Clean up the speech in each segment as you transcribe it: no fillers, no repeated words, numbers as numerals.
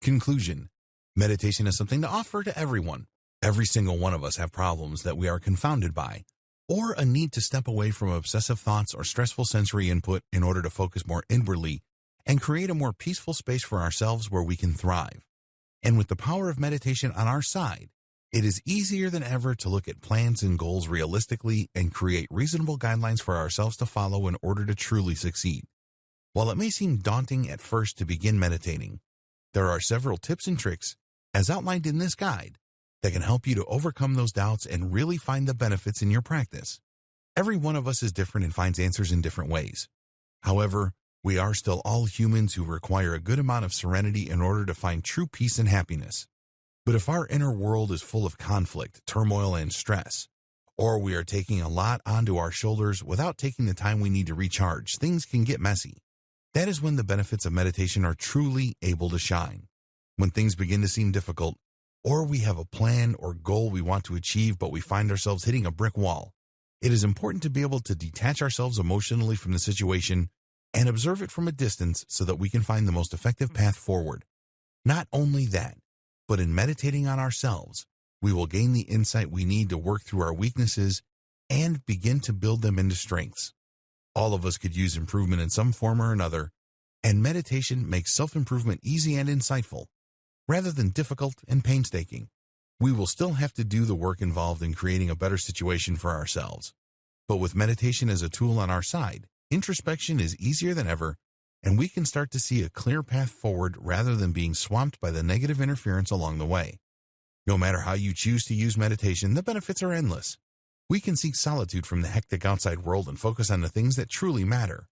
Conclusion. Meditation is something to offer to everyone. Every single one of us have problems that we are confounded by, or a need to step away from obsessive thoughts or stressful sensory input in order to focus more inwardly and create a more peaceful space for ourselves where we can thrive. And with the power of meditation on our side, it is easier than ever to look at plans and goals realistically and create reasonable guidelines for ourselves to follow in order to truly succeed. While it may seem daunting at first to begin meditating, there are several tips and tricks, as outlined in this guide, that can help you to overcome those doubts and really find the benefits in your practice. Every one of us is different and finds answers in different ways. However, we are still all humans who require a good amount of serenity in order to find true peace and happiness. But if our inner world is full of conflict, turmoil, and stress, or we are taking a lot onto our shoulders without taking the time we need to recharge, things can get messy. That is when the benefits of meditation are truly able to shine. When things begin to seem difficult, or we have a plan or goal we want to achieve but we find ourselves hitting a brick wall, it is important to be able to detach ourselves emotionally from the situation and observe it from a distance so that we can find the most effective path forward. Not only that, but in meditating on ourselves, we will gain the insight we need to work through our weaknesses and begin to build them into strengths. All of us could use improvement in some form or another, and meditation makes self-improvement easy and insightful, rather than difficult and painstaking. We will still have to do the work involved in creating a better situation for ourselves. But with meditation as a tool on our side, introspection is easier than ever, and we can start to see a clear path forward rather than being swamped by the negative interference along the way. No matter how you choose to use meditation, the benefits are endless. We can seek solitude from the hectic outside world and focus on the things that truly matter.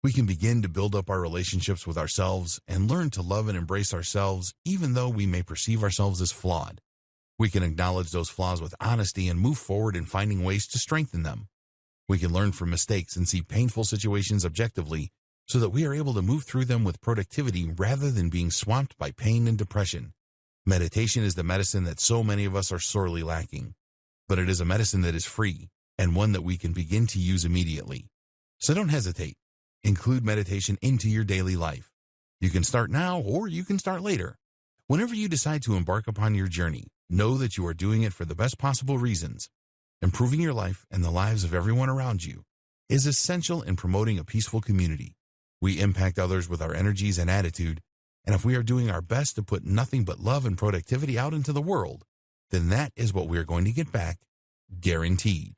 We can begin to build up our relationships with ourselves and learn to love and embrace ourselves even though we may perceive ourselves as flawed. We can acknowledge those flaws with honesty and move forward in finding ways to strengthen them. We can learn from mistakes and see painful situations objectively so that we are able to move through them with productivity rather than being swamped by pain and depression. Meditation is the medicine that so many of us are sorely lacking, but it is a medicine that is free and one that we can begin to use immediately. So don't hesitate. Include meditation into your daily life. You can start now or you can start later. Whenever you decide to embark upon your journey, know that you are doing it for the best possible reasons. Improving your life and the lives of everyone around you is essential in promoting a peaceful community. We impact others with our energies and attitude, and if we are doing our best to put nothing but love and productivity out into the world, then that is what we are going to get back, guaranteed.